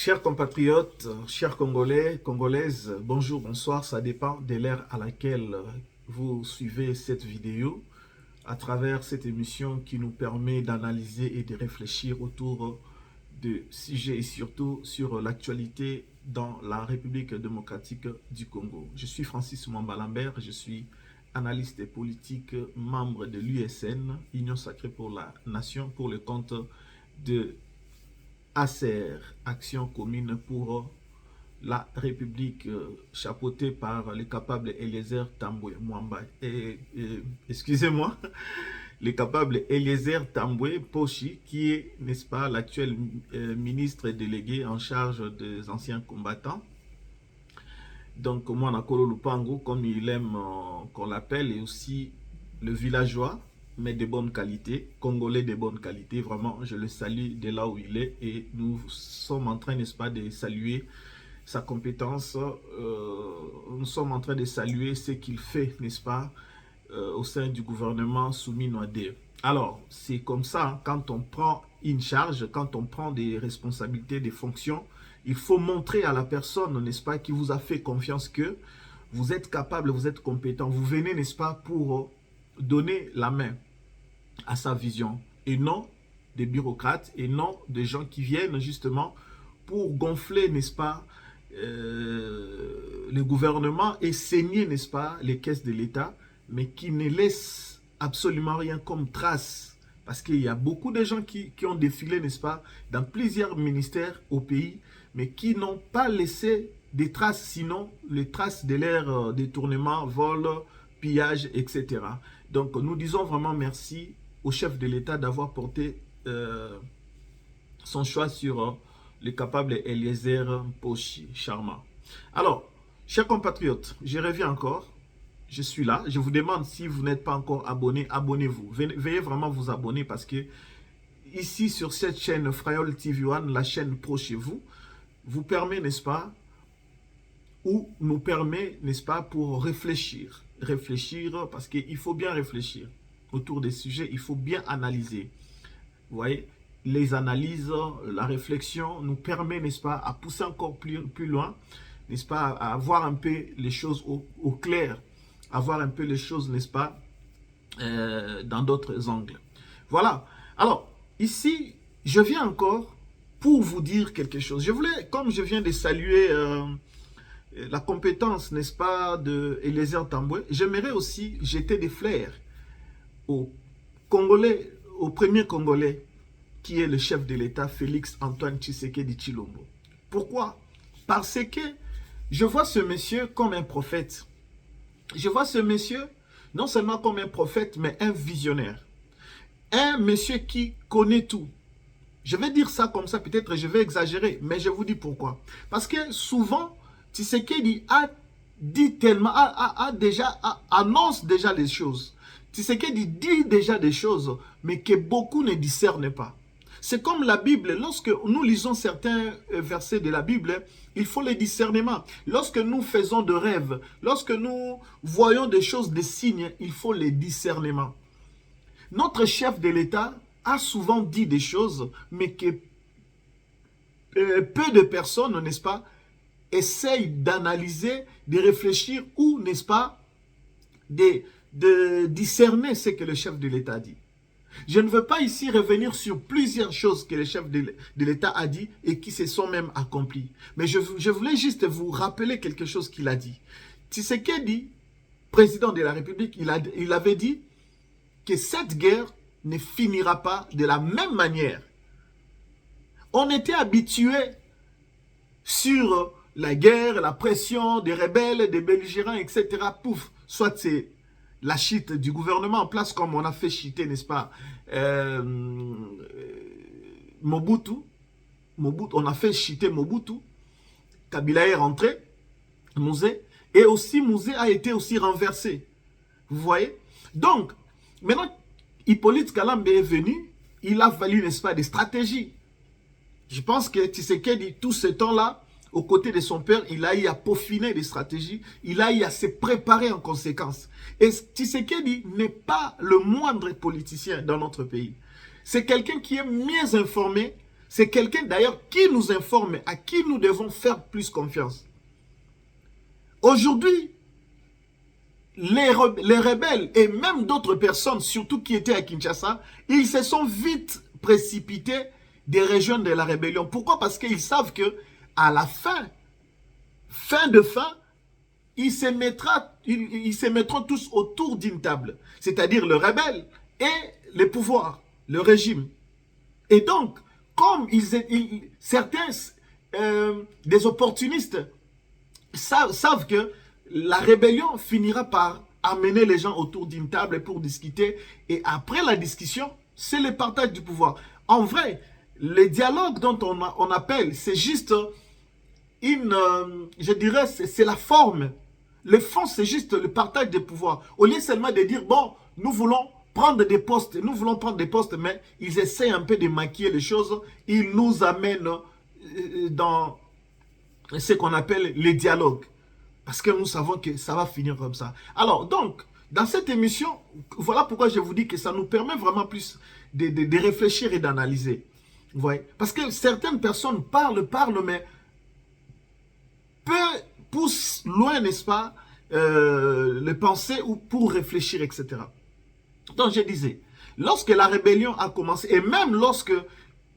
Chers compatriotes, chers Congolais, Congolaises, bonjour, bonsoir, ça dépend de l'ère à laquelle vous suivez cette vidéo à travers cette émission qui nous permet d'analyser et de réfléchir autour de sujets et surtout sur l'actualité dans la République démocratique du Congo. Je suis Francis Mwamba-Lambert, je suis analyste politique, membre de l'USN, Union Sacrée pour la Nation, pour le compte de ACR, Action Commune pour la République, chapeautée par le capable Eliezer Tambwe Mwamba. Excusez-moi, le capable Eliezer Tambwe Poshi, qui est, n'est-ce pas, l'actuel ministre délégué en charge des anciens combattants. Donc, moi, Nakolo Lupango, comme il aime qu'on l'appelle, et aussi le villageois, mais de bonne qualité, congolais de bonne qualité, vraiment, je le salue de là où il est, et nous sommes en train, n'est-ce pas, de saluer sa compétence, nous sommes en train de saluer ce qu'il fait, n'est-ce pas, au sein du gouvernement soumis Noadé. Alors, c'est comme ça, hein, quand on prend une charge, quand on prend des responsabilités, des fonctions, il faut montrer à la personne, n'est-ce pas, qui vous a fait confiance que vous êtes capable, vous êtes compétent. Vous venez, n'est-ce pas, pour donner la main à sa vision et non des bureaucrates et non des gens qui viennent justement pour gonfler, n'est-ce pas, le gouvernement et saigner, n'est-ce pas, les caisses de l'État, mais qui ne laissent absolument rien comme trace. Parce qu'il y a beaucoup de gens qui ont défilé, n'est-ce pas, dans plusieurs ministères au pays, mais qui n'ont pas laissé des traces, sinon les traces de leur détournement, vol, pillage, etc. Donc nous disons vraiment merci au chef de l'État d'avoir porté son choix sur le capable Eliezer Poshi Charma. Alors, chers compatriotes, je reviens encore. Je suis là. Je vous demande, si vous n'êtes pas encore abonné, abonnez-vous. Veuillez vraiment vous abonner parce que ici, sur cette chaîne Frayol TV One, la chaîne pro chez vous, vous permet, n'est-ce pas, ou nous permet, n'est-ce pas, pour réfléchir. Réfléchir, parce qu'il faut bien réfléchir autour des sujets, il faut bien analyser. Vous voyez, les analyses, la réflexion nous permet, n'est-ce pas, à pousser encore plus loin, n'est-ce pas, à voir un peu les choses au clair, à voir un peu les choses, n'est-ce pas, dans d'autres angles. Voilà. Alors, ici, je viens encore pour vous dire quelque chose. Je voulais, comme je viens de saluer la compétence, n'est-ce pas, de Eliezer Tambwe, j'aimerais aussi jeter des fleurs au Congolais, au premier Congolais, qui est le chef de l'État, Félix Antoine Tshisekedi Tshilombo. Pourquoi? Parce que je vois ce monsieur comme un prophète. Je vois ce monsieur non seulement comme un prophète, mais un visionnaire. Un monsieur qui connaît tout. Je vais dire ça comme ça, peut-être je vais exagérer, mais je vous dis pourquoi. Parce que souvent, Tshisekedi a dit tellement, annonce déjà les choses. Tshisekedi dit déjà des choses, mais que beaucoup ne discernent pas. C'est comme la Bible, lorsque nous lisons certains versets de la Bible, il faut le discernement. Lorsque nous faisons de rêves, lorsque nous voyons des choses, des signes, il faut le discernement. Notre chef de l'État a souvent dit des choses, mais que peu de personnes, n'est-ce pas, essayent d'analyser, de réfléchir ou, n'est-ce pas, de discerner ce que le chef de l'État dit. Je ne veux pas ici revenir sur plusieurs choses que le chef de l'État a dit et qui se sont même accomplies. Mais je voulais juste vous rappeler quelque chose qu'il a dit. Tshisekedi, président de la République, il avait dit que cette guerre ne finira pas de la même manière. On était habitué sur la guerre, la pression des rebelles, des belligérants, etc. Pouf, soit c'est la chute du gouvernement en place, comme on a fait chuter, n'est-ce pas, Mobutu, on a fait chuter Mobutu, Kabila est rentré, Mouzé, et aussi Mouzé a été aussi renversé. Vous voyez? Donc, maintenant, Hippolyte Kalambe est venu, il a fallu, n'est-ce pas, des stratégies. Je pense que Tshisekedi, tout ce temps-là, aux côtés de son père, il a eu à peaufiner des stratégies, il a eu à se préparer en conséquence. Et Tshisekedi n'est pas le moindre politicien dans notre pays. C'est quelqu'un qui est mieux informé C'est quelqu'un d'ailleurs qui nous informe, à qui nous devons faire plus confiance. Aujourd'hui, les rebelles et même d'autres personnes, surtout qui étaient à Kinshasa, ils se sont vite précipités de rejoindre la rébellion. Pourquoi? Parce qu'ils savent que à la fin de fin, ils se mettront tous autour d'une table. C'est-à-dire le rebelle et le pouvoir, le régime. Et donc, comme certains des opportunistes savent que la rébellion finira par amener les gens autour d'une table pour discuter. Et après la discussion, c'est le partage du pouvoir. En vrai, le dialogue dont on appelle, c'est juste je dirais, c'est la forme. Le fond, c'est juste le partage des pouvoirs. Au lieu seulement de dire, bon, nous voulons prendre des postes, mais ils essaient un peu de maquiller les choses. Ils nous amènent dans ce qu'on appelle les dialogues. Parce que nous savons que ça va finir comme ça. Alors, donc, dans cette émission, voilà pourquoi je vous dis que ça nous permet vraiment plus de réfléchir et d'analyser. Vous voyez? Parce que certaines personnes parlent, mais peu poussent loin, n'est-ce pas, les pensées ou pour réfléchir, etc. Donc, je disais, lorsque la rébellion a commencé, et même lorsque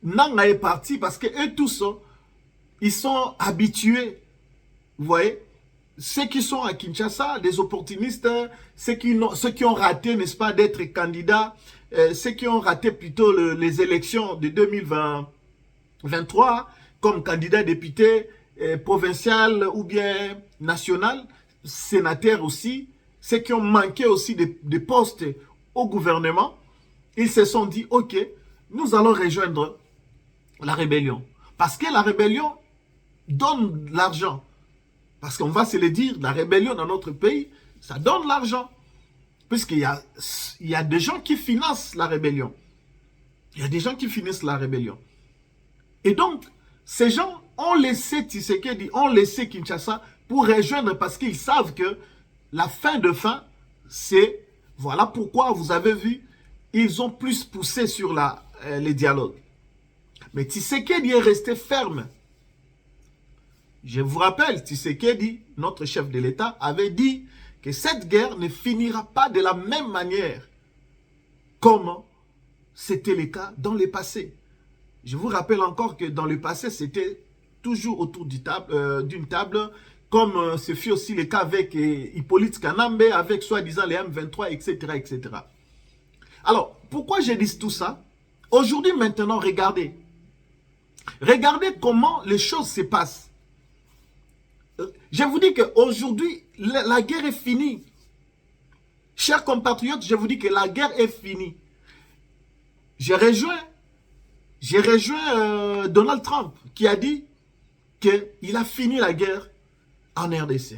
Nanga est parti, parce qu'eux tous, ils sont habitués, vous voyez, ceux qui sont à Kinshasa, des opportunistes, ceux qui ont raté, n'est-ce pas, d'être candidats, ceux qui ont raté plutôt les élections de 2023 comme candidat député provincial ou bien national, sénateur aussi, ceux qui ont manqué aussi de postes au gouvernement, ils se sont dit, ok, nous allons rejoindre la rébellion. Parce que la rébellion donne de l'argent. Parce qu'on va se le dire, la rébellion dans notre pays, ça donne l'argent. Puisqu'il y a des gens qui financent la rébellion. Il y a des gens qui financent la rébellion. Et donc, ces gens ont laissé Tshisekedi, ont laissé Kinshasa pour rejoindre parce qu'ils savent que la fin de fin, c'est, voilà pourquoi vous avez vu, ils ont plus poussé sur les dialogues. Mais Tshisekedi est resté ferme. Je vous rappelle, Tshisekedi, notre chef de l'État, avait dit que cette guerre ne finira pas de la même manière comme c'était le cas dans le passé. Je vous rappelle encore que dans le passé, c'était toujours autour d'une table, comme ce fut aussi le cas avec Hippolyte Kanambe, avec soi-disant les M23, etc., etc. Alors, pourquoi je dis tout ça? Aujourd'hui, maintenant, regardez. Regardez comment les choses se passent. Je vous dis qu'aujourd'hui, la guerre est finie. Chers compatriotes, je vous dis que la guerre est finie. J'ai rejoint Donald Trump qui a dit qu'il a fini la guerre en RDC.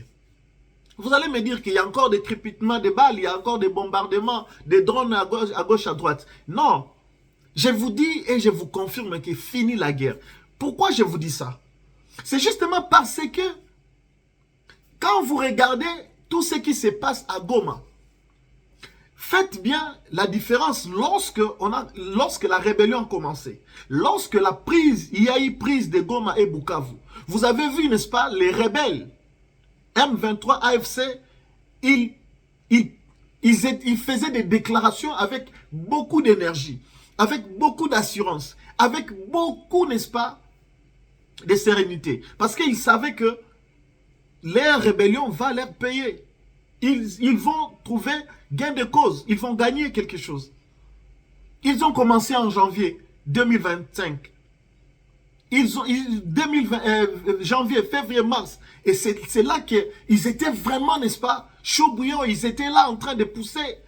Vous allez me dire qu'il y a encore des crépitements de balles, il y a encore des bombardements, des drones à gauche, à droite. Non, je vous dis et je vous confirme qu'il fini la guerre. Pourquoi je vous dis ça? C'est justement parce que quand vous regardez tout ce qui se passe à Goma, faites bien la différence lorsque la rébellion a commencé. Lorsque il y a eu prise de Goma et Bukavu. Vous avez vu, n'est-ce pas, les rebelles, M23, AFC, ils faisaient des déclarations avec beaucoup d'énergie, avec beaucoup d'assurance, avec beaucoup, n'est-ce pas, de sérénité. Parce qu'ils savaient que leur rébellion va leur payer. Ils vont trouver gain de cause. Ils vont gagner quelque chose. Ils ont commencé en janvier 2025. Janvier, février, mars. Et c'est là qu'ils étaient vraiment, n'est-ce pas, chaud bouillant. Ils étaient là en train de pousser,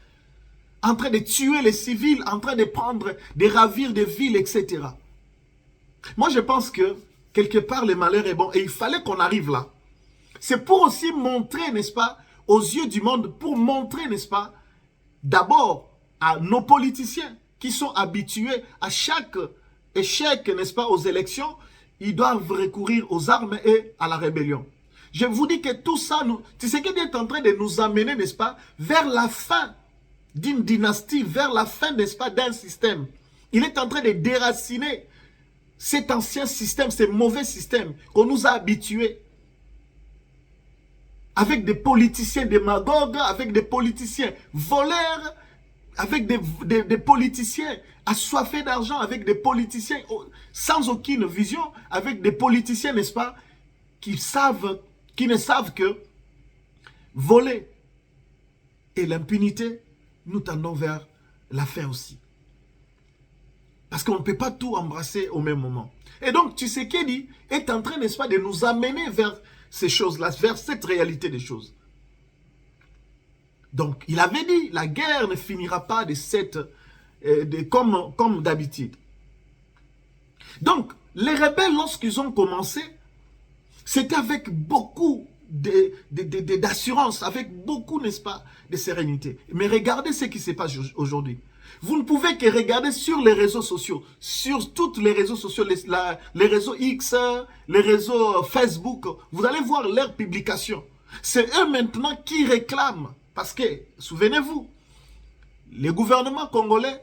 en train de tuer les civils, en train de ravir des villes, etc. Moi, je pense que quelque part, le malheur est bon. Et il fallait qu'on arrive là. C'est pour aussi montrer, n'est-ce pas, aux yeux du monde, pour montrer, n'est-ce pas, d'abord à nos politiciens qui sont habitués à chaque échec, n'est-ce pas, aux élections, ils doivent recourir aux armes et à la rébellion. Je vous dis que tout ça, Tshisekedi est en train de nous amener, n'est-ce pas, vers la fin d'une dynastie, vers la fin, n'est-ce pas, d'un système. Il est en train de déraciner cet ancien système, ces mauvais systèmes qu'on nous a habitués, avec des politiciens démagogues, avec des politiciens voleurs, avec des politiciens assoiffés d'argent, avec des politiciens sans aucune vision, avec des politiciens, n'est-ce pas, qui ne savent que voler et l'impunité, nous tendons vers la fin aussi. Parce qu'on ne peut pas tout embrasser au même moment. Et donc, Tshisekedi est en train, n'est-ce pas, de nous amener vers ces choses-là, vers cette réalité des choses. Donc, il avait dit, la guerre ne finira pas comme d'habitude. Donc, les rebelles, lorsqu'ils ont commencé, c'était avec beaucoup d'assurance, avec beaucoup, n'est-ce pas, de sérénité. Mais regardez ce qui se passe aujourd'hui. Vous ne pouvez que regarder sur les réseaux sociaux, sur tous les réseaux sociaux, les réseaux X, les réseaux Facebook. Vous allez voir leurs publications. C'est eux maintenant qui réclament. Parce que, souvenez-vous, les gouvernements congolais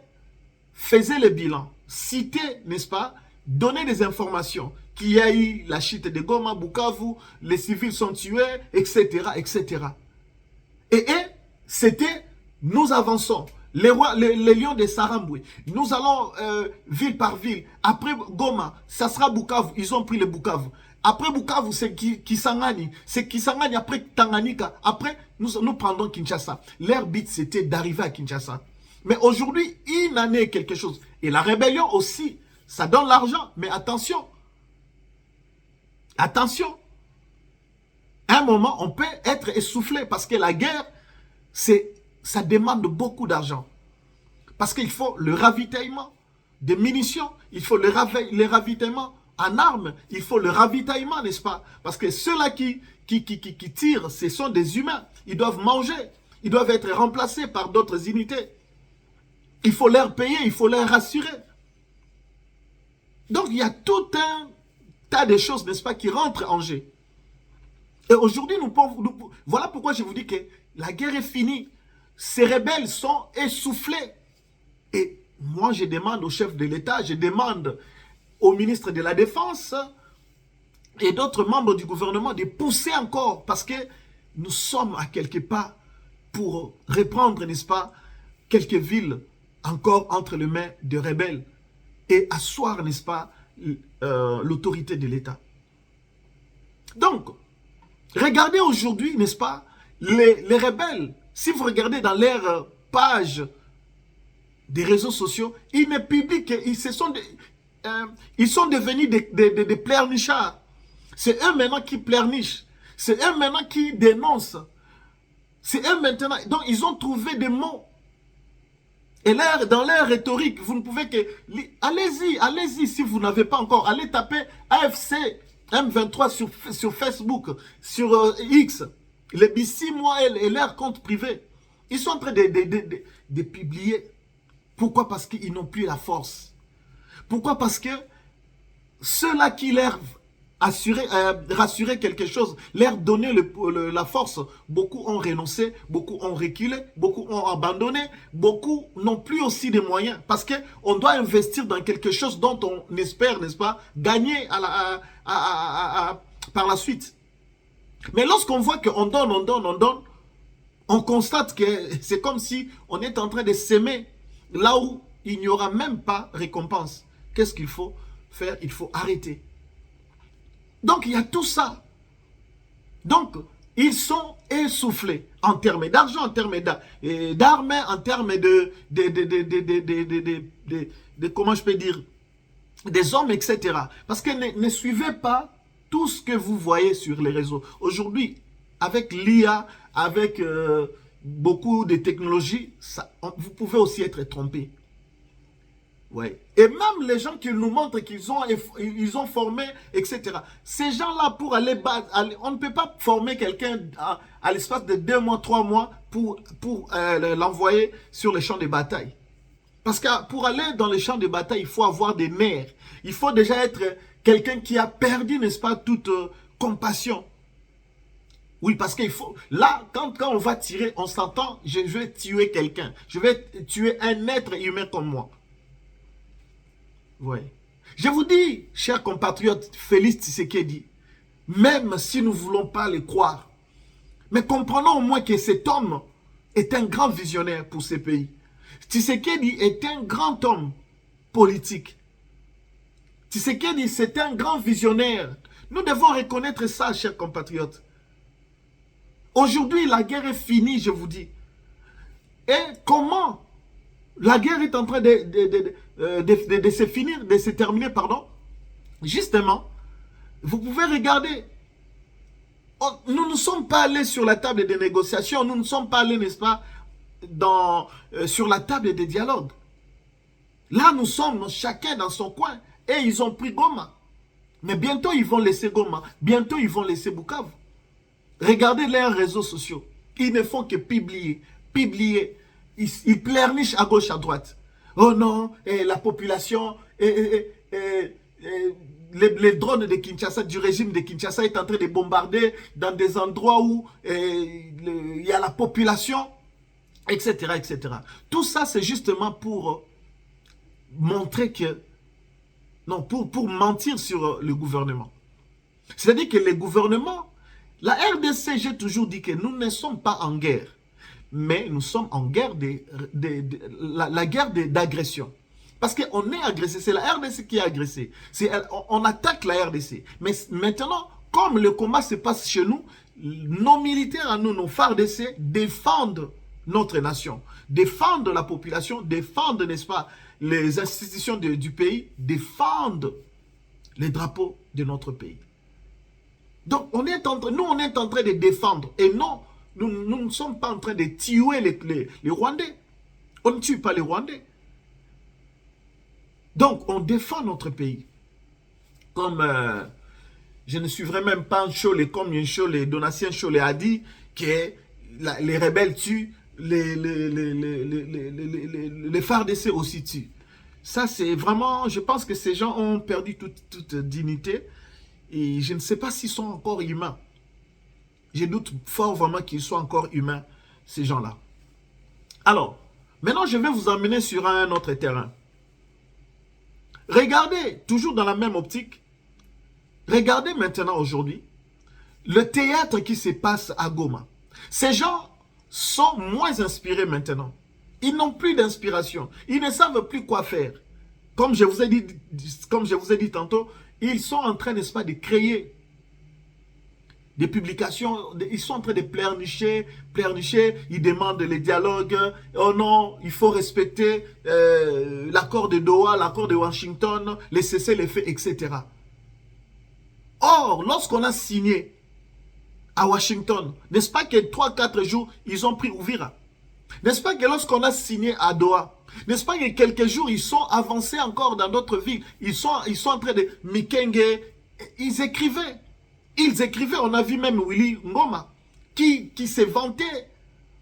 faisaient le bilan, citaient, n'est-ce pas, donnaient des informations, qu'il y a eu la chute de Goma, Bukavu, les civils sont tués, etc., etc. Et c'était, nous avançons. Les lions de Saramboué, nous allons ville par ville. Après Goma, ça sera Bukavu. Ils ont pris le Bukavu. Après Bukavu, c'est Kisangani. C'est Kisangani après Tanganyika. Après, nous prendrons Kinshasa. Leur but, c'était d'arriver à Kinshasa. Mais aujourd'hui, il en est quelque chose. Et la rébellion aussi, ça donne l'argent. Mais attention. Attention. À un moment, on peut être essoufflé parce que la guerre, ça demande beaucoup d'argent. Parce qu'il faut le ravitaillement de munitions, il faut le ravitaillement en armes, il faut le ravitaillement, n'est-ce pas? Parce que ceux-là qui tirent, ce sont des humains. Ils doivent manger, ils doivent être remplacés par d'autres unités. Il faut leur payer, il faut leur rassurer. Donc il y a tout un tas de choses, n'est-ce pas, qui rentrent en jeu. Et aujourd'hui, voilà pourquoi je vous dis que la guerre est finie. Ces rebelles sont essoufflés. Et moi, je demande au chef de l'État, je demande au ministre de la Défense et d'autres membres du gouvernement de pousser encore parce que nous sommes à quelque part pour reprendre, n'est-ce pas, quelques villes encore entre les mains de rebelles et asseoir, n'est-ce pas, l'autorité de l'État. Donc, regardez aujourd'hui, n'est-ce pas, les rebelles, si vous regardez dans leur page des réseaux sociaux, ils ne publient qu'ils ils sont devenus des pleurnichards. C'est eux maintenant qui pleurnichent. C'est eux maintenant qui dénoncent. C'est eux maintenant. Donc, ils ont trouvé des mots. Et dans leur rhétorique, vous ne pouvez que... Allez-y si vous n'avez pas encore. Allez taper AFC M23 sur Facebook, sur X. Les BC, moi, et leur compte privé. Ils sont en train de publier. Pourquoi? Parce qu'ils n'ont plus la force. Pourquoi? Parce que ceux-là qui leur rassuraient quelque chose, leur donnaient la force, beaucoup ont renoncé, beaucoup ont reculé, beaucoup ont abandonné, beaucoup n'ont plus aussi de moyens. Parce qu'on doit investir dans quelque chose dont on espère, n'est-ce pas, gagner par la suite. Mais lorsqu'on voit qu'on donne, on donne, on constate que c'est comme si on est en train de s'aimer là où il n'y aura même pas récompense. Qu'est-ce qu'il faut faire? Il faut arrêter. Donc, il y a tout ça. Donc, ils sont essoufflés en termes d'argent, en termes d'armes, en termes comment je peux dire, des hommes, etc. Parce que ne suivez pas tout ce que vous voyez sur les réseaux. Aujourd'hui, avec l'IA, avec beaucoup de technologies, vous pouvez aussi être trompé. Ouais. Et même les gens qui nous montrent qu'ils ont formé, etc. Ces gens-là, pour aller on ne peut pas former quelqu'un à l'espace de 2 mois, 3 mois pour l'envoyer sur les champs de bataille. Parce que pour aller dans les champs de bataille, il faut avoir des nerfs. Il faut déjà être quelqu'un qui a perdu, n'est-ce pas, toute compassion. Oui, parce qu'il faut... Là, quand on va tirer, on s'entend, je vais tuer quelqu'un. Je vais tuer un être humain comme moi. Oui. Je vous dis, chers compatriotes, Félix Tshisekedi, même si nous ne voulons pas le croire, mais comprenons au moins que cet homme est un grand visionnaire pour ce pays. Tshisekedi est un grand homme politique. Tshisekedi, c'est un grand visionnaire. Nous devons reconnaître ça, chers compatriotes. Aujourd'hui, la guerre est finie, je vous dis. Et comment la guerre est en train de se finir, de se terminer, pardon. Justement, vous pouvez regarder. Nous ne sommes pas allés sur la table des négociations, nous ne sommes pas allés, n'est-ce pas, sur la table des dialogues. Là, nous sommes chacun dans son coin. Et ils ont pris Goma. Mais bientôt, ils vont laisser Goma. Bientôt, ils vont laisser Bukavu. Regardez leurs réseaux sociaux. Ils ne font que publier. Ils pleurnichent à gauche, à droite. Oh non, la population, les drones de Kinshasa, du régime de Kinshasa, est en train de bombarder dans des endroits où il y a la population, etc., etc. Tout ça, c'est justement pour montrer que... Non, pour mentir sur le gouvernement. C'est-à-dire que le gouvernement, la RDC, j'ai toujours dit que nous ne sommes pas en guerre. Mais nous sommes en guerre la guerre d'agression. Parce qu'on est agressé, c'est la RDC qui est agressée. On attaque la RDC. Mais maintenant, comme le combat se passe chez nous, nos militaires à nous, nos FARDC, défendent notre nation, défendent la population, défendent, n'est-ce pas, les institutions du pays, défendent les drapeaux de notre pays. Donc, nous, on est en train de défendre. Et non, nous ne sommes pas en train de tuer les Rwandais. On ne tue pas les Rwandais. Donc, on défend notre pays. Comme je ne suivrai même pas un Cholé, comme un Cholé, Donatien Cholé a dit que les rebelles tuent, les FARDC aussi tuent. Ça, c'est vraiment... Je pense que ces gens ont perdu toute dignité. Et je ne sais pas s'ils sont encore humains. Je doute fort vraiment qu'ils soient encore humains, ces gens-là. Alors, maintenant, je vais vous emmener sur un autre terrain. Regardez, toujours dans la même optique, regardez maintenant aujourd'hui, le théâtre qui se passe à Goma. Ces gens sont moins inspirés maintenant. Ils n'ont plus d'inspiration. Ils ne savent plus quoi faire. Comme je vous ai dit tantôt, ils sont en train, n'est-ce pas, de créer des publications. Ils sont en train de pleurnicher. Ils demandent les dialogues. Oh non, il faut respecter l'accord de Doha, l'accord de Washington, les cessez-les-feux, etc. Or, lorsqu'on a signé à Washington, n'est-ce pas que 3-4 jours, ils ont pris Uvira? N'est-ce pas que lorsqu'on a signé à Doha, n'est-ce pas que quelques jours, ils sont avancés encore dans d'autres villes? Ils sont en train de Mikenge. Ils écrivaient. On a vu même Willy Ngoma qui s'est vanté.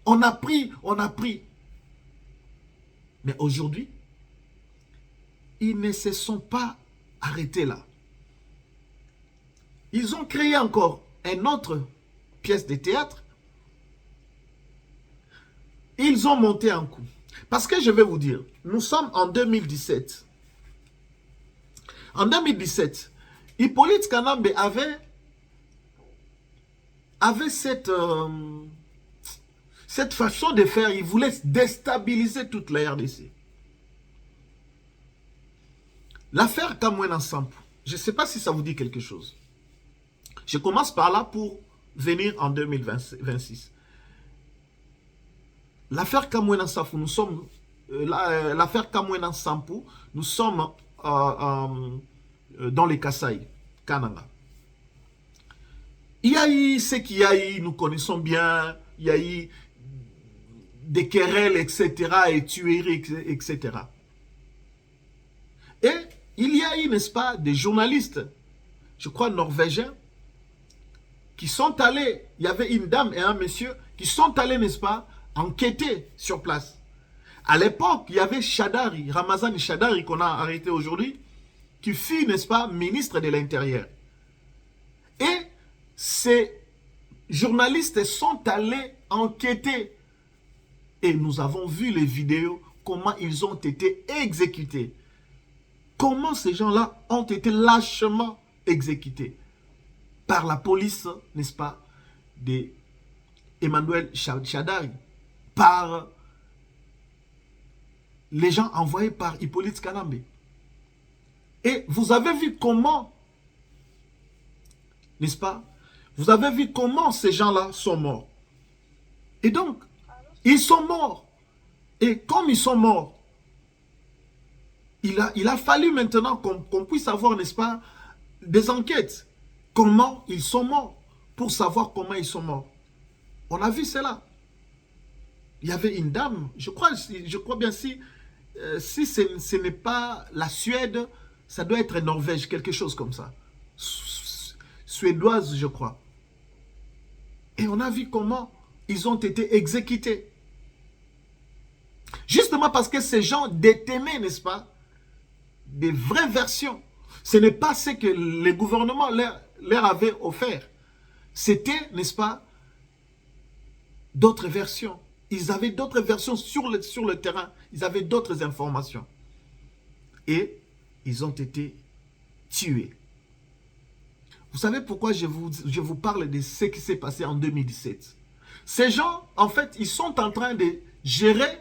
On a pris. Mais aujourd'hui, ils ne se sont pas arrêtés là. Ils ont créé encore une autre pièce de théâtre. Ils ont monté un coup. Parce que je vais vous dire, nous sommes en 2017. En 2017, Hippolyte Kanambe avait cette façon de faire. Il voulait déstabiliser toute la RDC. L'affaire Kamwena Nsapu, je ne sais pas si ça vous dit quelque chose. Je commence par là pour venir en 2026. L'affaire Kamwena Nsapu, nous sommes dans les Kasaï, Kananga. Il y a eu ce qu'il y a eu, nous connaissons bien, il y a eu des querelles, etc., et tueries, etc. Et il y a eu, n'est-ce pas, des journalistes, je crois norvégiens, qui sont allés, il y avait une dame et un monsieur, qui sont allés, n'est-ce pas, enquêter sur place. À l'époque, il y avait Shadari, Ramazani Shadari, qu'on a arrêté aujourd'hui, qui fut, n'est-ce pas, ministre de l'Intérieur. Et ces journalistes sont allés enquêter. Et nous avons vu les vidéos, comment ils ont été exécutés. comment ces gens-là ont été lâchement exécutés par la police, n'est-ce pas, d'Emmanuel Shadary, par les gens envoyés par Hippolyte Kanambe. Et vous avez vu comment, n'est-ce pas, vous avez vu comment ces gens-là sont morts. Et donc, ils sont morts. Et comme ils sont morts, il a fallu maintenant qu'on puisse avoir, n'est-ce pas, des enquêtes. Comment ils sont morts, pour savoir comment ils sont morts. On a vu cela. Il y avait une dame, je crois bien, si ce n'est pas la Suède, ça doit être Norvège, quelque chose comme ça. Suédoise, je crois. Et on a vu comment ils ont été exécutés. Justement parce que ces gens détenaient, n'est-ce pas, des vraies versions. Ce n'est pas ce que les gouvernements leur avaient offert. C'était, n'est-ce pas, d'autres versions. Ils avaient d'autres versions sur le terrain. Ils avaient d'autres informations. Et ils ont été tués. Vous savez pourquoi je vous parle de ce qui s'est passé en 2017? Ces gens, en fait, ils sont en train de gérer,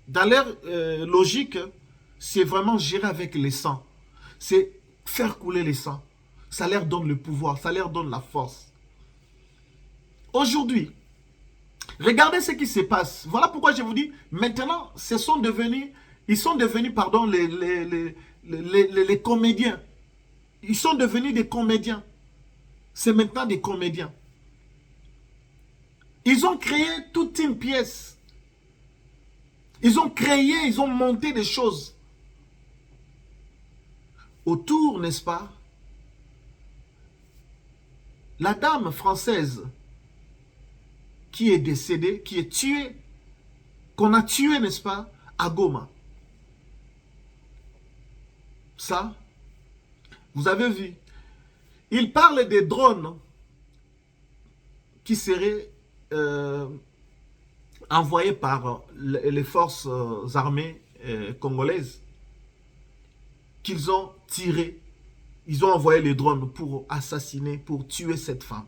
dans leur logique, c'est vraiment gérer avec les sangs. C'est faire couler les sangs. Ça leur donne le pouvoir, ça leur donne la force. Aujourd'hui, regardez ce qui se passe. Voilà pourquoi je vous dis, maintenant, ils sont devenus, pardon, les comédiens. Ils sont devenus des comédiens. C'est maintenant des comédiens. Ils ont créé toute une pièce. Ils ont créé, ils ont monté des choses. Autour, n'est-ce pas? La dame française qui est décédée, qui est tuée, qu'on a tuée, n'est-ce pas, à Goma. Ça, vous avez vu. Il parle des drones qui seraient envoyés par les forces armées congolaises, qu'ils ont tiré. Ils ont envoyé les drones pour assassiner, pour tuer cette femme.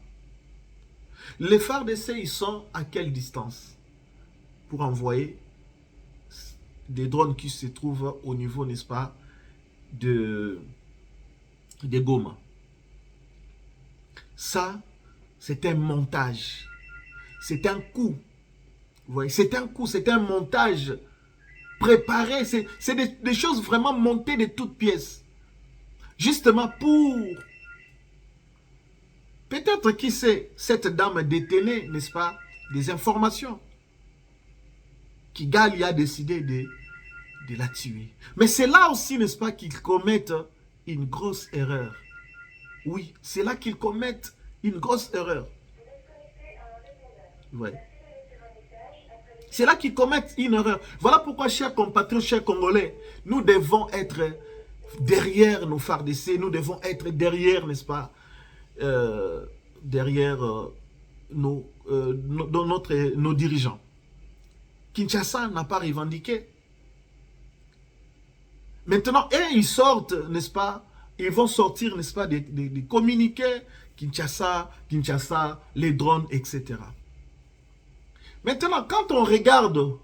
Les FARDC, ils sont à quelle distance pour envoyer des drones qui se trouvent au niveau, n'est-ce pas, de Goma. Ça, c'est un montage. C'est un coup. Vous voyez, c'est un coup, c'est un montage préparé. C'est des choses vraiment montées de toutes pièces. Justement pour... Peut-être qui sait, cette dame détenait, n'est-ce pas, des informations. Kigali a décidé de la tuer. Mais c'est là aussi, n'est-ce pas, qu'ils commettent une grosse erreur. Oui, c'est là qu'ils commettent une grosse erreur. Ouais. C'est là qu'ils commettent une erreur. Voilà pourquoi, chers compatriotes, chers Congolais, nous devons être derrière nos FARDC, nous devons être derrière, n'est-ce pas, derrière nos dirigeants. Kinshasa n'a pas revendiqué. Maintenant, ils sortent, n'est-ce pas, ils vont sortir, n'est-ce pas, des communiqués, Kinshasa, les drones, etc. Maintenant, quand on regarde,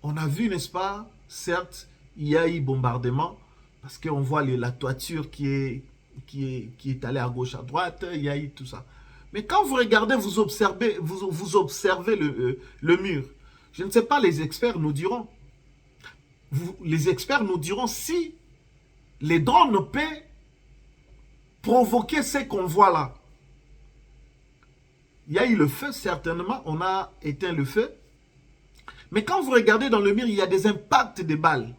on a vu, n'est-ce pas, certes, il y a eu bombardement, parce qu'on voit la toiture qui est allée à gauche, à droite, il y a eu tout ça. Mais quand vous regardez, vous observez le mur. Je ne sais pas, les experts nous diront. Les experts nous diront si les drones peuvent provoquer ce qu'on voit là. Il y a eu le feu, certainement, on a éteint le feu. Mais quand vous regardez dans le mur, il y a des impacts de balles.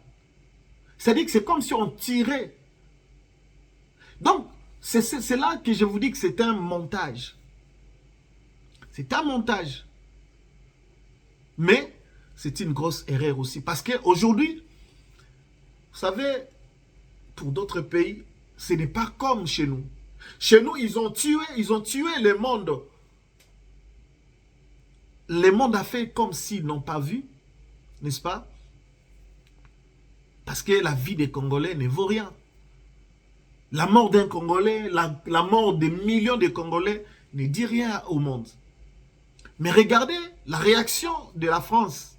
C'est-à-dire que c'est comme si on tirait. Donc, c'est là que je vous dis que c'est un montage. C'est un montage. Mais, c'est une grosse erreur aussi. Parce qu'aujourd'hui, vous savez, pour d'autres pays, ce n'est pas comme chez nous. Chez nous, ils ont tué le monde. Le monde a fait comme s'ils n'ont pas vu, n'est-ce pas? Parce que la vie des Congolais ne vaut rien. La mort d'un Congolais, la mort des millions de Congolais ne dit rien au monde. Mais regardez la réaction de la France,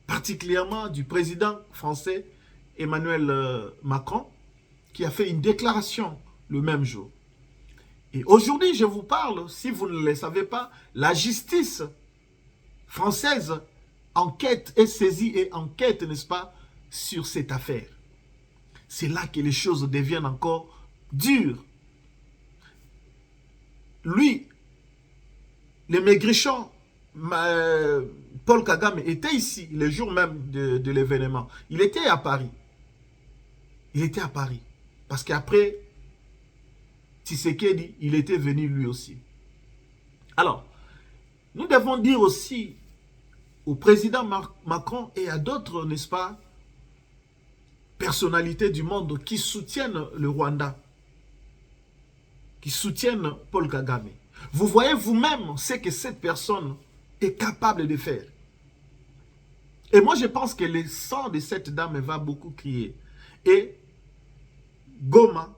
particulièrement du président français Emmanuel Macron, qui a fait une déclaration le même jour. Et aujourd'hui, je vous parle, si vous ne le savez pas, la justice française enquête, est saisie et enquête, n'est-ce pas, sur cette affaire. C'est là que les choses deviennent encore dures. Lui, le maigrichon, Paul Kagame, était ici le jour même de l'événement. Il était à Paris. Il était à Paris. Parce qu'après, Tshisekedi, il était venu lui aussi. Alors, nous devons dire aussi au président Macron et à d'autres, n'est-ce pas, personnalités du monde qui soutiennent le Rwanda, qui soutiennent Paul Kagame. Vous voyez vous-même ce que cette personne est capable de faire. Et moi, je pense que le sang de cette dame va beaucoup crier. Et Goma,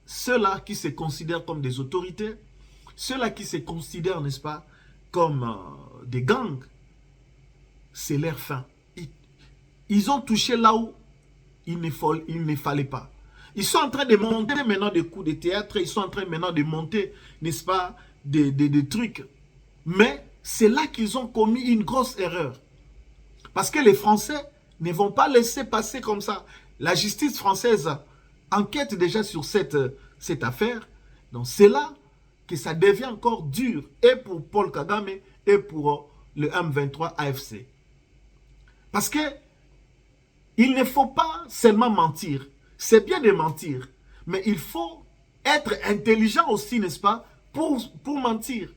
ceux-là qui se considèrent comme des autorités, ceux-là qui se considèrent, n'est-ce pas, comme des gangs, c'est leur fin. Ils ont touché là où il ne fallait pas. Ils sont en train de monter maintenant des coups de théâtre, ils sont en train maintenant de monter, n'est-ce pas, des trucs. Mais c'est là qu'ils ont commis une grosse erreur. Parce que les Français ne vont pas laisser passer comme ça. La justice française enquête déjà sur cette affaire. Donc c'est là que ça devient encore dur, et pour Paul Kagame, et pour le M23 AFC. Parce que il ne faut pas seulement mentir. C'est bien de mentir, mais il faut être intelligent aussi, n'est-ce pas, pour mentir.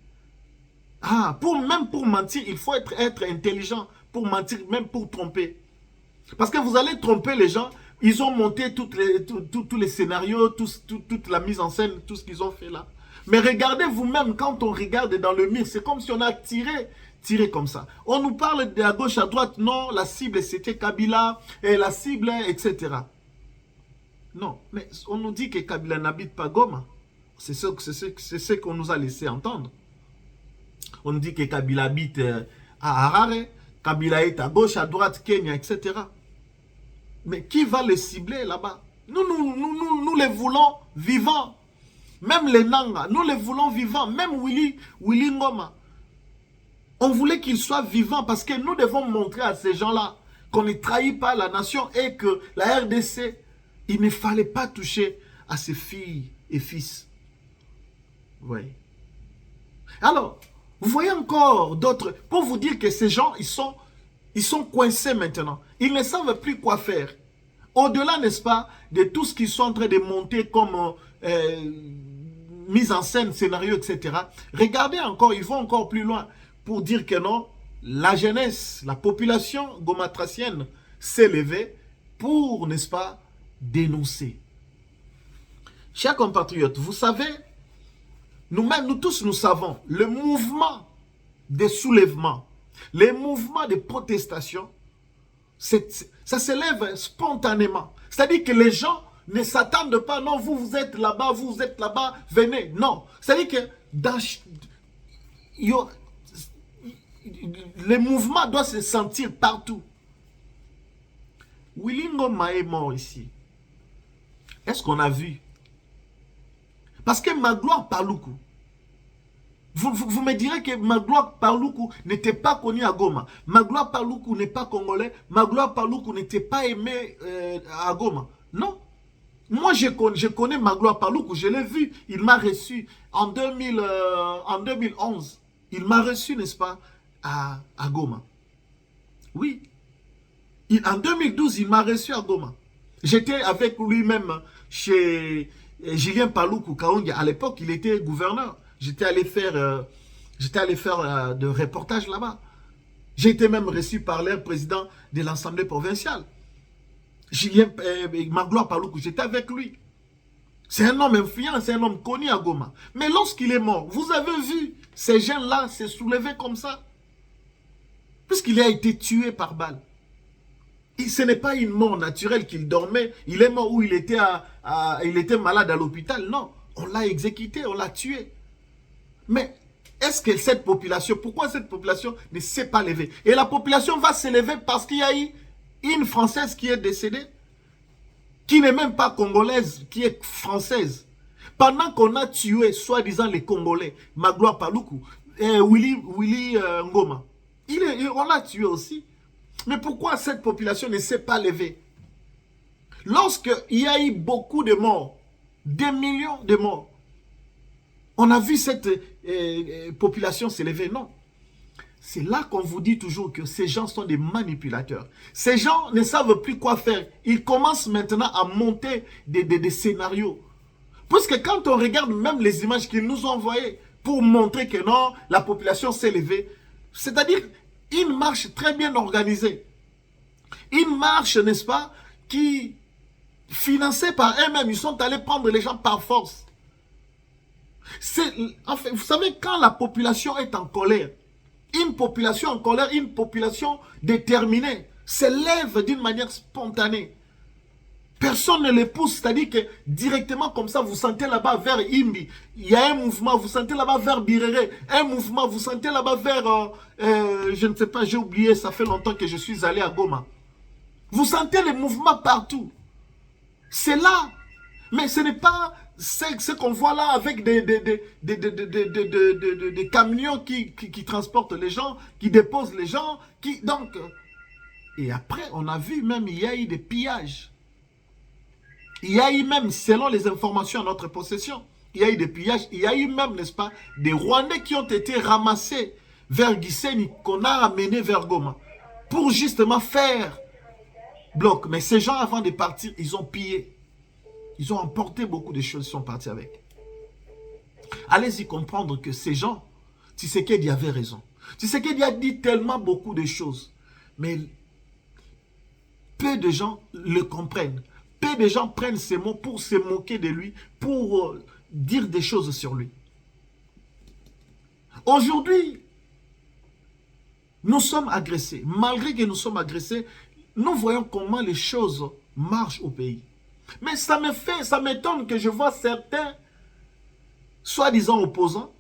Même pour mentir, il faut être intelligent pour mentir, même pour tromper. Parce que vous allez tromper les gens, ils ont monté tous les scénarios, toute la mise en scène, tout ce qu'ils ont fait là. Mais regardez vous-même, quand on regarde dans le mur, c'est comme si on a tiré comme ça. On nous parle de à gauche, à droite, non, la cible c'était Kabila, et la cible, etc. Non, mais on nous dit que Kabila n'habite pas Goma. C'est ce qu'on nous a laissé entendre. On nous dit que Kabila habite à Harare, Kabila est à gauche, à droite, Kenya, etc. Mais qui va les cibler là-bas? Nous les voulons vivants. Même les Nanga, nous les voulons vivants. Même Willy Ngoma. On voulait qu'ils soient vivants parce que nous devons montrer à ces gens-là qu'on ne trahit pas la nation et que la RDC, il ne fallait pas toucher à ses filles et fils. Oui. Alors, vous voyez encore d'autres, pour vous dire que ces gens, ils sont coincés maintenant. Ils ne savent plus quoi faire. Au-delà, n'est-ce pas, de tout ce qu'ils sont en train de monter comme mise en scène, scénario, etc. Regardez encore, ils vont encore plus loin pour dire que non, la jeunesse, la population gomatracienne s'est levée pour, n'est-ce pas, dénoncer. Chers compatriotes, vous savez, nous-mêmes, nous tous, nous savons, le mouvement des soulèvements, les mouvements de protestation, ça s'élève spontanément. C'est-à-dire que les gens ne s'attendent pas, non, vous êtes là-bas, vous êtes là-bas, venez. Non. C'est-à-dire que les mouvements doivent se sentir partout. Willy Ngoma est mort ici. Est-ce qu'on a vu? Parce que Magloire Paluku, vous me direz que Magloire Paluku n'était pas connu à Goma. Magloire Paluku n'est pas congolais. Magloire Paluku n'était pas aimé à Goma. Non. Moi, je connais Magloire Paluku. Je l'ai vu. Il m'a reçu en 2011. Il m'a reçu, n'est-ce pas, à Goma. Oui. En 2012, il m'a reçu à Goma. J'étais avec lui-même chez Julien Paluku Kaongi. À l'époque, il était gouverneur. J'étais allé faire de reportages là-bas. J'ai été même reçu par l'air président de l'Assemblée provinciale. Julien Magloire Paluku, j'étais avec lui. C'est un homme influent, c'est un homme connu à Goma. Mais lorsqu'il est mort, vous avez vu ces gens-là se soulever comme ça. Puisqu'il a été tué par balle. Ce n'est pas une mort naturelle qu'il dormait. Il est mort où il était, il était malade à l'hôpital. Non, on l'a exécuté, on l'a tué. Mais est-ce que cette population, pourquoi cette population ne s'est pas levée? Et la population va se lever parce qu'il y a eu une Française qui est décédée, qui n'est même pas congolaise, qui est française. Pendant qu'on a tué, soi-disant, les Congolais, Magloire Paluku, Willy Ngoma, on l'a tué aussi. Mais pourquoi cette population ne s'est pas levée? Lorsqu'il y a eu beaucoup de morts, des millions de morts, on a vu cette population s'élever? Non. C'est là qu'on vous dit toujours que ces gens sont des manipulateurs. Ces gens ne savent plus quoi faire. Ils commencent maintenant à monter des scénarios. Parce que quand on regarde même les images qu'ils nous ont envoyées pour montrer que non, la population s'est levée, c'est-à-dire une marche très bien organisée. Une marche, n'est-ce pas, qui, financée par eux-mêmes, ils sont allés prendre les gens par force. En fait, vous savez, quand la population est en colère, une population en colère, une population déterminée, s'élève d'une manière spontanée. Personne ne les pousse, c'est-à-dire que directement comme ça, vous sentez là-bas vers Imbi, il y a un mouvement, vous sentez là-bas vers Birere, un mouvement, vous sentez là-bas vers, je ne sais pas, j'ai oublié, ça fait longtemps que je suis allé à Goma. Vous sentez les mouvements partout. C'est là. Mais ce n'est pas ce qu'on voit là avec des camions qui transportent les gens, qui déposent les gens. Donc, et après, on a vu même, il y a eu des pillages. Il y a eu même, selon les informations à notre possession, il y a eu des pillages. Il y a eu même, n'est-ce pas, des Rwandais qui ont été ramassés vers Gisenyi, qu'on a amenés vers Goma, pour justement faire bloc. Mais ces gens, avant de partir, ils ont pillé. Ils ont emporté beaucoup de choses, ils sont partis avec. Allez-y comprendre que ces gens, Tshisekedi avait raison. Tshisekedi a dit tellement beaucoup de choses. Mais peu de gens le comprennent. Peu de gens prennent ces mots pour se moquer de lui, pour dire des choses sur lui. Aujourd'hui, nous sommes agressés. Malgré que nous sommes agressés, nous voyons comment les choses marchent au pays. Mais ça m'étonne que je vois certains, soi-disant opposants,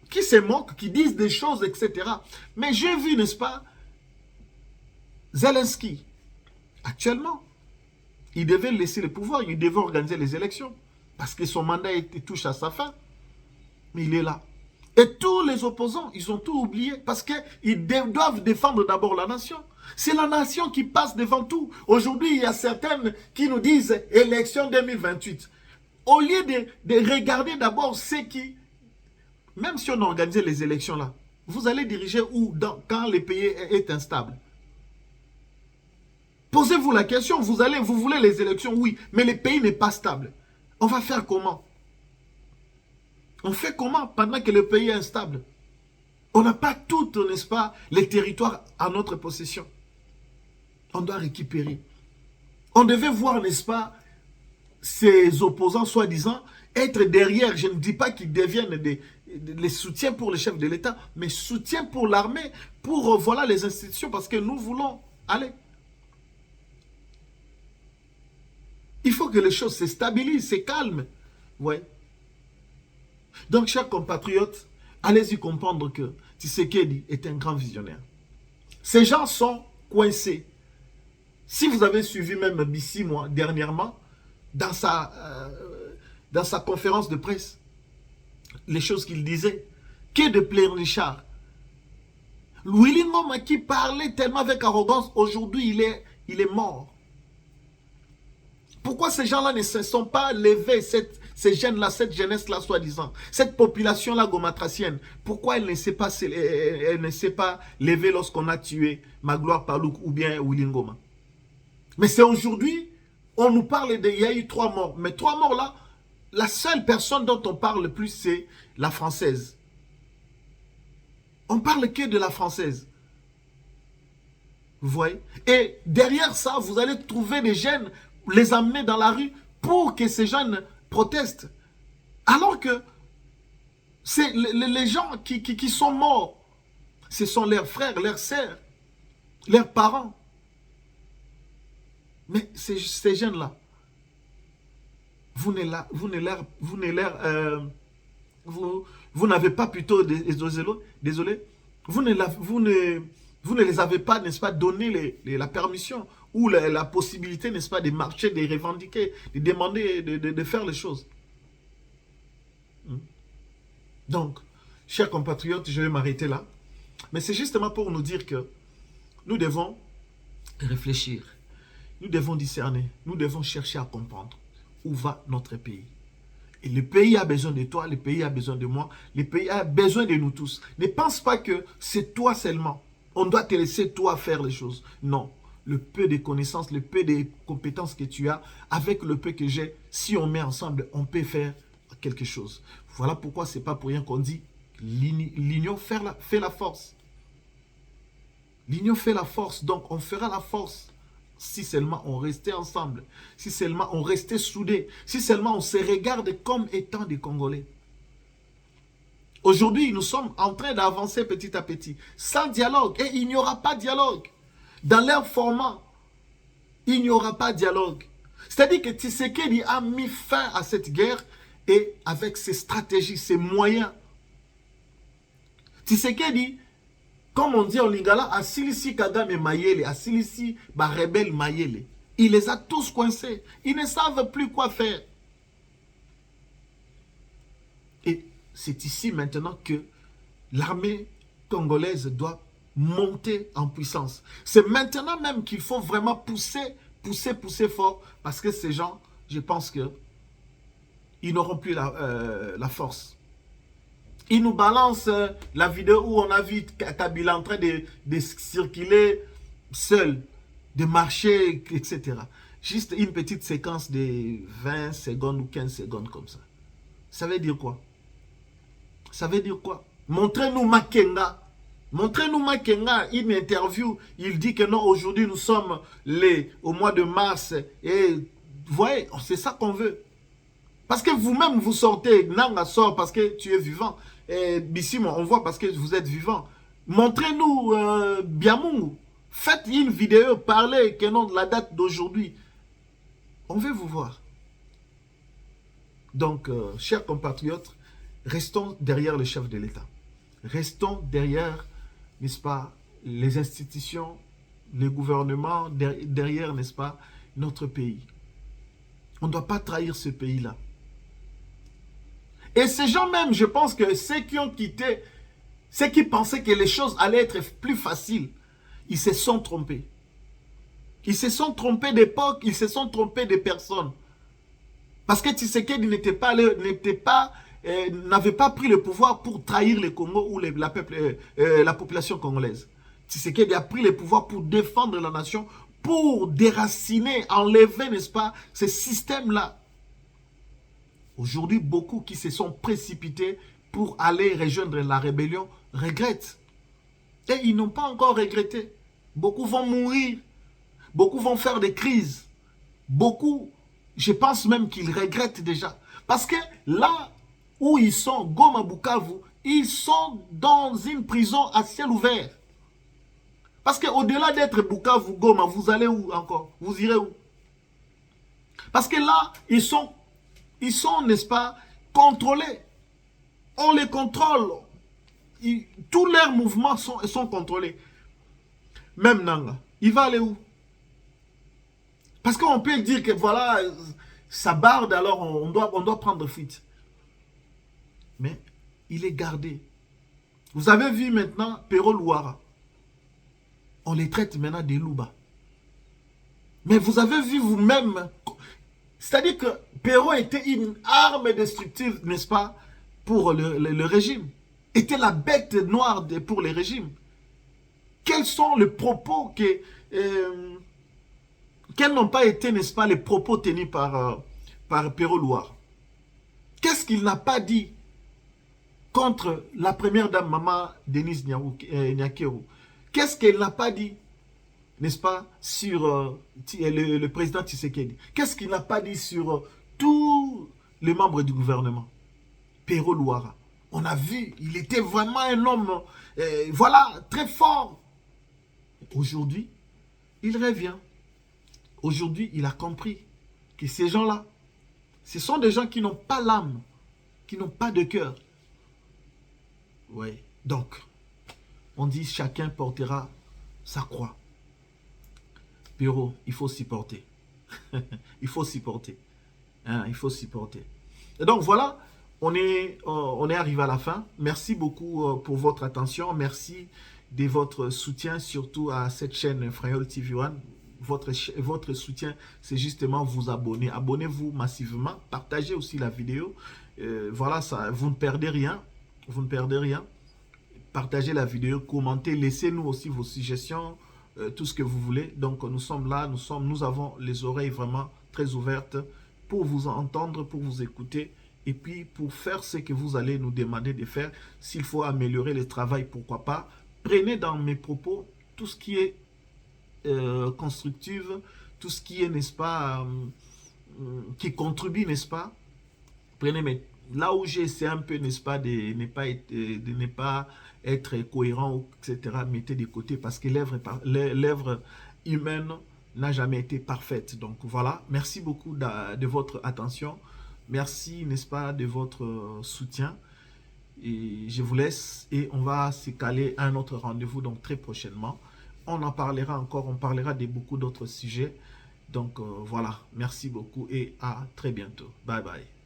qui se moquent, qui disent des choses, etc. Mais j'ai vu, n'est-ce pas, Zelensky, actuellement, il devait laisser le pouvoir, il devait organiser les élections, parce que son mandat touche à sa fin. Mais il est là. Et tous les opposants, ils ont tout oublié, parce qu'ils doivent défendre d'abord la nation. C'est la nation qui passe devant tout. Aujourd'hui, il y a certaines qui nous disent élection 2028. Au lieu de regarder d'abord ceux qui, même si on organisait les élections là, vous allez diriger où quand le pays est instable? Posez-vous la question, vous voulez les élections, oui, mais le pays n'est pas stable. On va faire comment? On fait comment pendant que le pays est instable? On n'a pas tout, n'est-ce pas, les territoires à notre possession. On doit récupérer. On devait voir, n'est-ce pas, ces opposants, soi-disant, être derrière. Je ne dis pas qu'ils deviennent les soutiens pour les chefs de l'État, mais soutien pour l'armée, pour voilà, les institutions, parce que nous voulons aller. Il faut que les choses se stabilisent, se calment. Ouais. Donc, chers compatriotes, allez-y comprendre que Tshisekedi est un grand visionnaire. Ces gens sont coincés. Si vous avez suivi même Bissi, moi, dernièrement, dans sa conférence de presse, les choses qu'il disait, que de pleurnichard. Willy Ngoma qui parlait tellement avec arrogance, aujourd'hui il est mort. Pourquoi ces gens-là ne se sont pas levés, ces jeunes-là, cette jeunesse-là, soi-disant, cette population-là gomatracienne, pourquoi elle ne s'est pas levée lorsqu'on a tué Magloire Palouk ou bien Willy Ngoma? Mais c'est aujourd'hui, on nous parle il y a eu 3 morts. Mais 3 morts là, la seule personne dont on parle le plus, c'est la Française. On parle que de la Française. Vous voyez? Et derrière ça, vous allez trouver des jeunes, les amener dans la rue pour que ces jeunes protestent. Alors que c'est les gens qui sont morts, ce sont leurs frères, leurs sœurs, leurs parents. Mais ces jeunes-là, vous n'avez pas plutôt, désolé, vous ne les avez pas, n'est-ce pas, donné la permission ou la possibilité, n'est-ce pas, de marcher, de revendiquer, de demander, de faire les choses. Donc, chers compatriotes, je vais m'arrêter là. Mais c'est justement pour nous dire que nous devons réfléchir, nous devons discerner, nous devons chercher à comprendre où va notre pays. Et le pays a besoin de toi, le pays a besoin de moi, le pays a besoin de nous tous. Ne pense pas que c'est toi seulement. On doit te laisser toi faire les choses. Non. Le peu de connaissances, le peu de compétences que tu as, avec le peu que j'ai, si on met ensemble, on peut faire quelque chose. Voilà pourquoi c'est pas pour rien qu'on dit l'union fait la force. L'union fait la force, donc on fera la force si seulement on restait ensemble, si seulement on restait soudés, si seulement on se regarde comme étant des Congolais. Aujourd'hui, nous sommes en train d'avancer petit à petit, sans dialogue, et il n'y aura pas de dialogue. Dans leur format, il n'y aura pas de dialogue. C'est-à-dire que Tshisekedi a mis fin à cette guerre, et avec ses stratégies, ses moyens. Tshisekedi, comme on dit en lingala, asilisi Kagame Mayele, asilisi rebelle Mayele. Il les a tous coincés. Ils ne savent plus quoi faire. Et c'est ici maintenant que l'armée congolaise doit monter en puissance. C'est maintenant même qu'il faut vraiment pousser fort, parce que ces gens, je pense que ils n'auront plus la force. Ils nous balancent la vidéo où on a vu Kabila en train de circuler seul, de marcher, etc. Juste une petite séquence de 20 secondes ou 15 secondes comme ça. Ça veut dire quoi? Ça veut dire quoi? Montrez-nous Makenga. Montrez-nous Makenga, une interview. Il dit que non, aujourd'hui nous sommes au mois de mars. Et vous voyez, c'est ça qu'on veut. Parce que vous-même, vous sortez, Nanga sort parce que tu es vivant. Et Bissimo, on voit parce que vous êtes vivant. Montrez-nous Biamungu. Faites une vidéo, parlez que non de la date d'aujourd'hui. On veut vous voir. Donc, chers compatriotes, restons derrière le chef de l'État. Restons derrière, n'est-ce pas, les institutions, les gouvernements, derrière, n'est-ce pas, notre pays. On ne doit pas trahir ce pays-là. Et ces gens même, je pense que ceux qui ont quitté, ceux qui pensaient que les choses allaient être plus faciles, ils se sont trompés. Ils se sont trompés d'époque, ils se sont trompés de personnes. Parce que Tshisekedi n'avait pas pris le pouvoir pour trahir le Congo ou la population congolaise. Tshisekedi a pris le pouvoir pour défendre la nation, pour déraciner, enlever, n'est-ce pas, ce système-là. Aujourd'hui, beaucoup qui se sont précipités pour aller rejoindre la rébellion regrettent. Et ils n'ont pas encore regretté. Beaucoup vont mourir. Beaucoup vont faire des crises. Beaucoup, je pense même qu'ils regrettent déjà. Parce que là où ils sont, Goma, Bukavu, ils sont dans une prison à ciel ouvert. Parce qu'au-delà d'être Bukavu, Goma, vous allez où encore? Vous irez où? Parce que là, ils sont, n'est-ce pas, contrôlés. On les contrôle. Tous leurs mouvements sont contrôlés. Même Nanga, il va aller où? Parce qu'on peut dire que voilà, ça barde, alors on doit prendre fuite. Mais il est gardé. Vous avez vu maintenant Pero Luara. On les traite maintenant des louba. Mais vous avez vu vous-même, c'est-à-dire que Pero était une arme destructive, n'est-ce pas, pour le régime. Était la bête noire pour les régimes. Quels sont les propos quels n'ont pas été, n'est-ce pas, les propos tenus par Pero Luara? Qu'est-ce qu'il n'a pas dit contre la première dame, Maman Denise Nyakero? Qu'est-ce qu'elle n'a pas dit, n'est-ce pas, sur le président Tshisekedi? Qu'est-ce qu'il n'a pas dit sur tous les membres du gouvernement? Pero Luara, on a vu, il était vraiment un homme, voilà, très fort. Aujourd'hui, il revient. Aujourd'hui, il a compris que ces gens-là, ce sont des gens qui n'ont pas l'âme, qui n'ont pas de cœur. Oui. Donc, on dit chacun portera sa croix. Bureau, il faut s'y porter. Il faut s'y porter. Hein, il faut s'y porter. Et donc voilà, on est arrivé à la fin. Merci beaucoup pour votre attention. Merci de votre soutien, surtout à cette chaîne Frayol TV One. Votre soutien, c'est justement vous abonner. Abonnez-vous massivement. Partagez aussi la vidéo. Voilà, ça, vous ne perdez rien. Vous ne perdez rien. Partagez la vidéo, commentez, laissez-nous aussi vos suggestions, tout ce que vous voulez. Donc nous sommes là, nous avons les oreilles vraiment très ouvertes pour vous entendre, pour vous écouter et puis pour faire ce que vous allez nous demander de faire. S'il faut améliorer le travail, pourquoi pas. Prenez dans mes propos tout ce qui est constructif, tout ce qui est, n'est-ce pas, qui contribue, n'est-ce pas. Prenez mes... Là où j'essaie un peu, n'est-ce pas, de ne pas être cohérent, etc., mettez de côté parce que l'œuvre humaine n'a jamais été parfaite. Donc voilà, merci beaucoup de votre attention. Merci, n'est-ce pas, de votre soutien. Et je vous laisse et on va se caler un autre rendez-vous donc très prochainement. On en parlera encore, on parlera de beaucoup d'autres sujets. Donc voilà, merci beaucoup et à très bientôt. Bye bye.